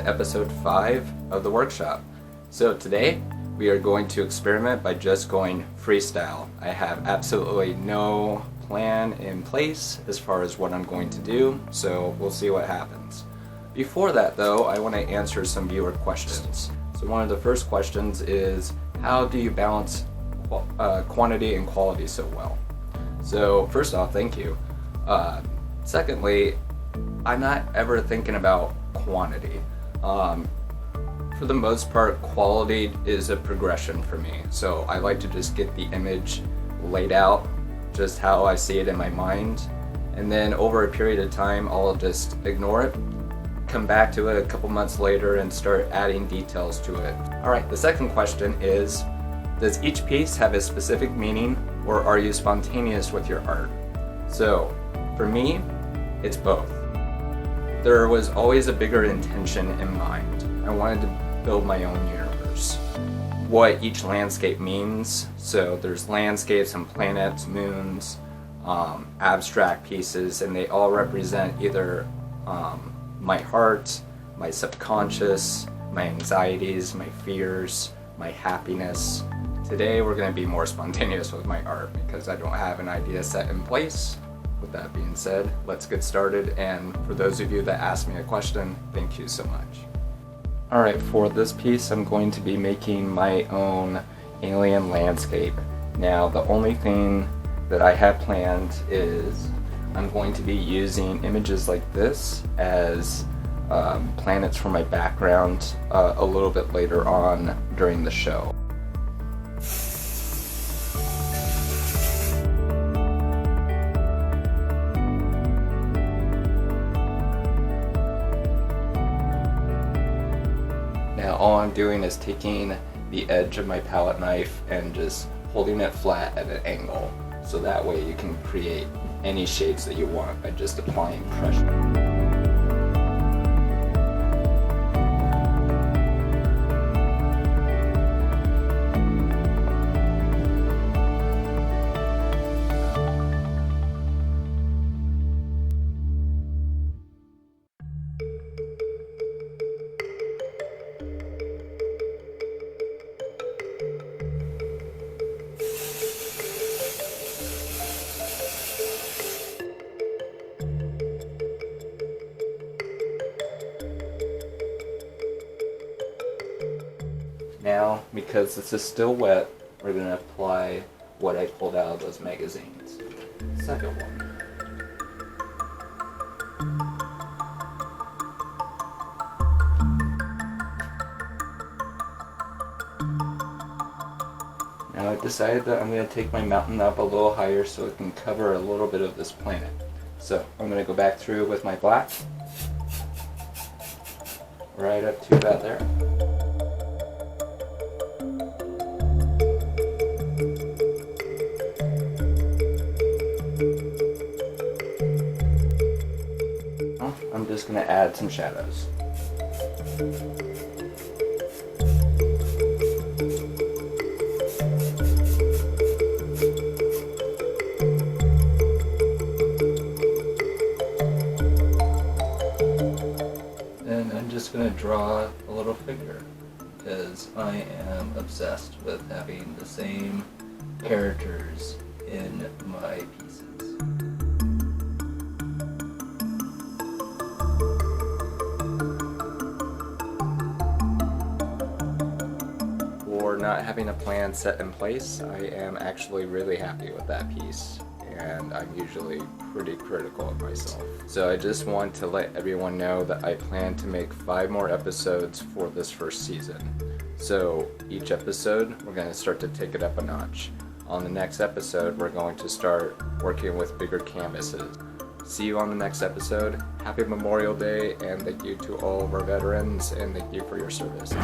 to episode 5 of the workshop. So today we are going to experiment by just going freestyle. I have absolutely no plan in place as far as what I'm going to do, so we'll see what happens. Before that though, I want to answer some viewer questions. So one of the first questions is, how do you balance quantity and quality so well? So first off, thank you. Secondly, I'm not ever thinking about quantity. For the most part, quality is a progression for me. So I like to just get the image laid out just how I see it in my mind, and then over a period of time I'll just ignore it, come back to it a couple months later and start adding details to it. Alright, the second question is, does each piece have a specific meaning, or are you spontaneous with your art? So for me, it's both. There was always a bigger intention in mind. I wanted to build my own universe. What each landscape means, so there's landscapes and planets, moons, abstract pieces, and they all represent either my heart, my subconscious, my anxieties, my fears, my happiness. Today we're going to be more spontaneous with my art because I don't have an idea set in place. With that being said, let's get started, and for those of you that asked me a question, thank you so much. Alright, for this piece I'm going to be making my own alien landscape. Now the only thing that I have planned is I'm going to be using images like this as planets for my background a little bit later on during the show. Now all I'm doing is taking the edge of my palette knife and just holding it flat at an angle, so that way you can create any shades that you want by just applying pressure. Now, because this is still wet, we're going to apply what I pulled out of those magazines. Second one. Now I decided that I'm going to take my mountain up a little higher so it can cover a little bit of this planet. So I'm going to go back through with my black, right up to about there. I'm just going to add some shadows. And I'm just going to draw a little figure because I am obsessed with having the same characters in my pieces. For not having a plan set in place, I am actually really happy with that piece, and I'm usually pretty critical of myself. So I just want to let everyone know that I plan to make 5 more episodes for this first season. So each episode, we're going to start to take it up a notch. On the next episode, we're going to start working with bigger canvases. See you on the next episode. Happy Memorial Day, and thank you to all of our veterans, and thank you for your service.